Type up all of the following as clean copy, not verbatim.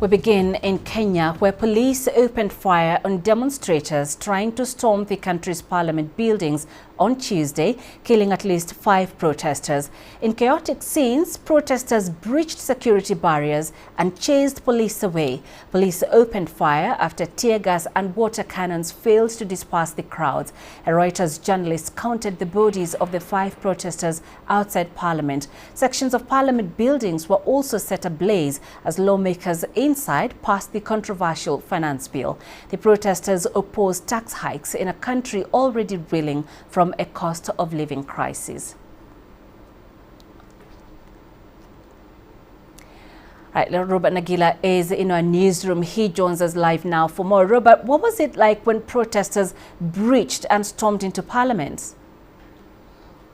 We begin in Kenya, where police opened fire on demonstrators trying to storm the country's parliament buildings on Tuesday, killing at least 5 protesters. In chaotic scenes, protesters breached security barriers and chased police away. Police opened fire after tear gas and water cannons failed to disperse the crowds. A Reuters journalist counted the bodies of the 5 protesters outside Parliament. Sections of Parliament buildings were also set ablaze as lawmakers inside passed the controversial finance bill. The protesters opposed tax hikes in a country already reeling from a cost of living crisis. Right, Robert Nagila is in our newsroom. He joins us live now for more. Robert, what was it like when protesters breached and stormed into Parliament?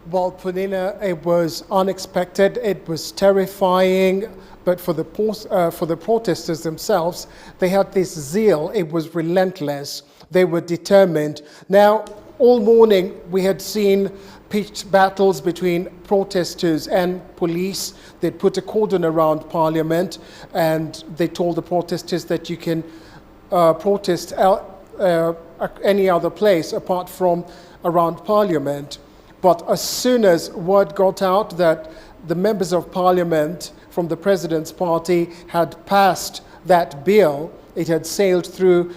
Well, Punina, it was unexpected. It was terrifying. But for the protesters themselves, they had this zeal. It was relentless. They were determined. Now, all morning, we had seen pitched battles between protesters and police. They'd put a cordon around Parliament, and they told the protesters that you can protest any other place apart from around Parliament. But as soon as word got out that the members of Parliament from the President's party had passed that bill, it had sailed through,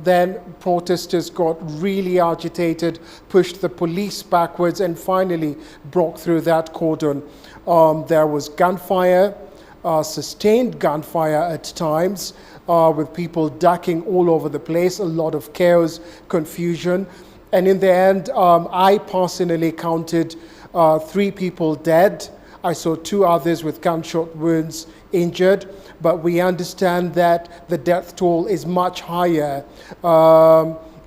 then protesters got really agitated, pushed the police backwards, and finally broke through that cordon. There was gunfire, sustained gunfire at times, with people ducking all over the place, a lot of chaos, confusion. And in the end, I personally counted 3 people dead. I saw 2 others with gunshot wounds injured, but we understand that the death toll is much higher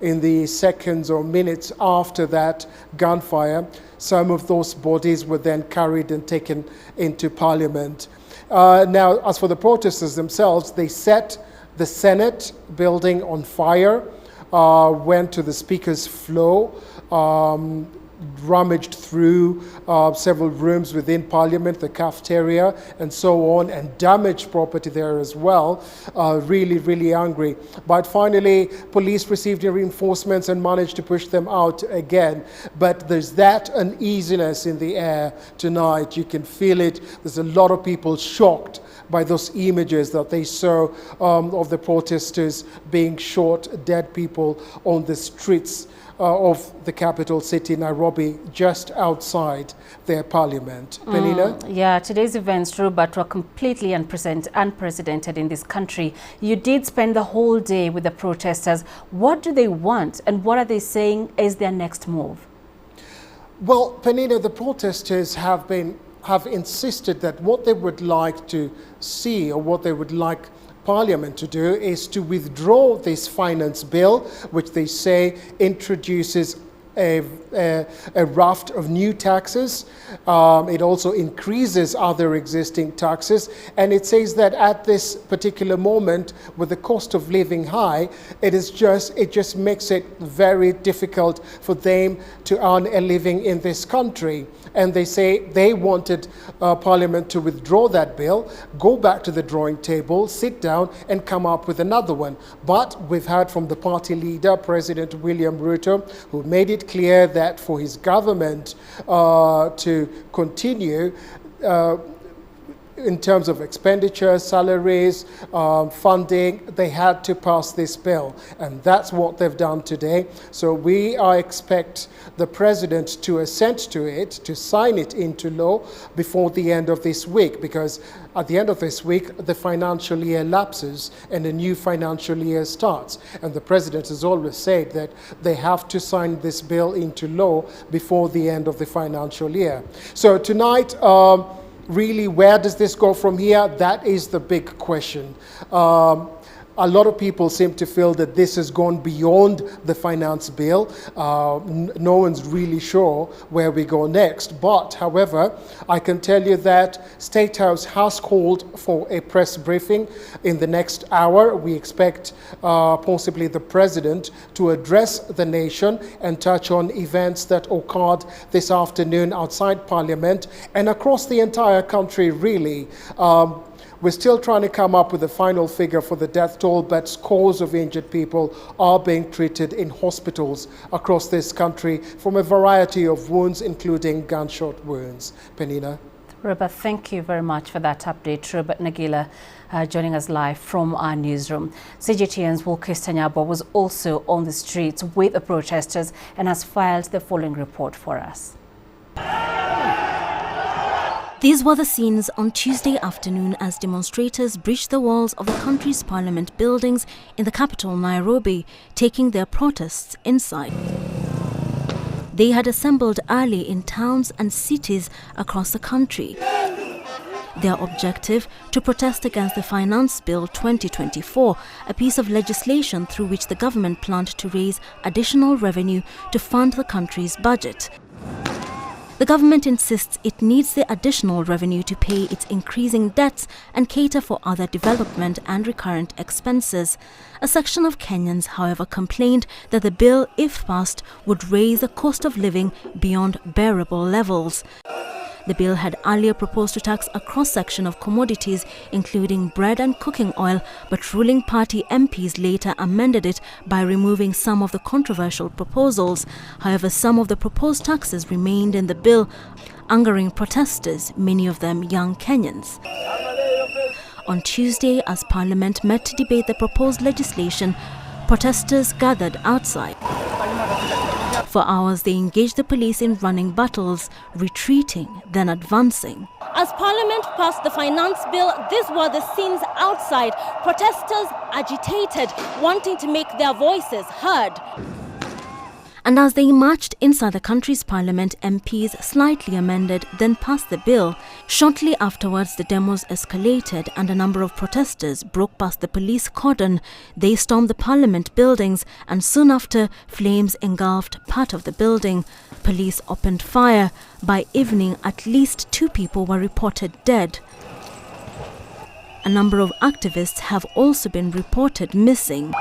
in the seconds or minutes after that gunfire. Some of those bodies were then carried and taken into Parliament. Now, as for the protesters themselves, they set the Senate building on fire, went to the Speaker's floor, rummaged through several rooms within Parliament, the cafeteria, and so on, and damaged property there as well. Really, really angry. But finally, police received reinforcements and managed to push them out again. But there's that uneasiness in the air tonight. You can feel it. There's a lot of people shocked by those images that they saw of the protesters being shot, dead people on the streets of the capital city, Nairobi, just outside their parliament. Penina? Yeah, today's events, Robert, were completely unprecedented in this country. You did spend the whole day with the protesters. What do they want, and what are they saying is their next move? Well, Penina, the protesters have insisted that what they would like to see, or what they would like Parliament to do, is to withdraw this finance bill, which they say introduces a raft of new taxes. It also increases other existing taxes, and it says that at this particular moment, with the cost of living high, it just makes it very difficult for them to earn a living in this country. And they say they wanted Parliament to withdraw that bill, go back to the drawing table, sit down, and come up with another one. But we've heard from the party leader, President William Ruto, who made it clear that for his government to continue in terms of expenditure, salaries, funding, they had to pass this bill. And that's what they've done today. So we expect the president to assent to it, to sign it into law before the end of this week, because at the end of this week, the financial year lapses and a new financial year starts. And the president has always said that they have to sign this bill into law before the end of the financial year. So tonight, really, where does this go from here? That is the big question. A lot of people seem to feel that this has gone beyond the finance bill. No one's really sure where we go next. But, however, I can tell you that State House has called for a press briefing in the next hour. We expect possibly the president to address the nation and touch on events that occurred this afternoon outside Parliament and across the entire country, really. We're still trying to come up with a final figure for the death toll, but scores of injured people are being treated in hospitals across this country from a variety of wounds, including gunshot wounds. Penina. Robert, thank you very much for that update. Robert Nagila joining us live from our newsroom. CGTN's Wilkis Tanyabo was also on the streets with the protesters and has filed the following report for us. These were the scenes on Tuesday afternoon as demonstrators breached the walls of the country's parliament buildings in the capital, Nairobi, taking their protests inside. They had assembled early in towns and cities across the country. Their objective, to protest against the Finance Bill 2024, a piece of legislation through which the government planned to raise additional revenue to fund the country's budget. The government insists it needs the additional revenue to pay its increasing debts and cater for other development and recurrent expenses. A section of Kenyans, however, complained that the bill, if passed, would raise the cost of living beyond bearable levels. The bill had earlier proposed to tax a cross-section of commodities, including bread and cooking oil, but ruling party MPs later amended it by removing some of the controversial proposals. However, some of the proposed taxes remained in the bill, angering protesters, many of them young Kenyans. On Tuesday, as Parliament met to debate the proposed legislation, protesters gathered outside. For hours, they engaged the police in running battles, retreating, then advancing. As Parliament passed the Finance Bill, these were the scenes outside. Protesters agitated, wanting to make their voices heard. And as they marched inside the country's parliament, MPs slightly amended, then passed the bill. Shortly afterwards, the demos escalated and a number of protesters broke past the police cordon. They stormed the parliament buildings and soon after, flames engulfed part of the building. Police opened fire. By evening, at least 2 people were reported dead. A number of activists have also been reported missing.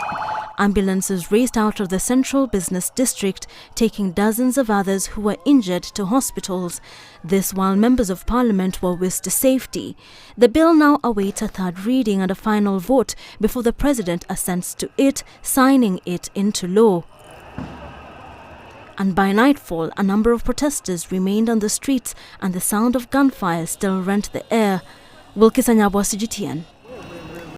Ambulances raced out of the central business district, taking dozens of others who were injured to hospitals. This while members of parliament were whisked to safety. The bill now awaits a third reading and a final vote before the president assents to it, signing it into law. And by nightfall, a number of protesters remained on the streets and the sound of gunfire still rent the air. Wilkis Tanyabo, CGTN.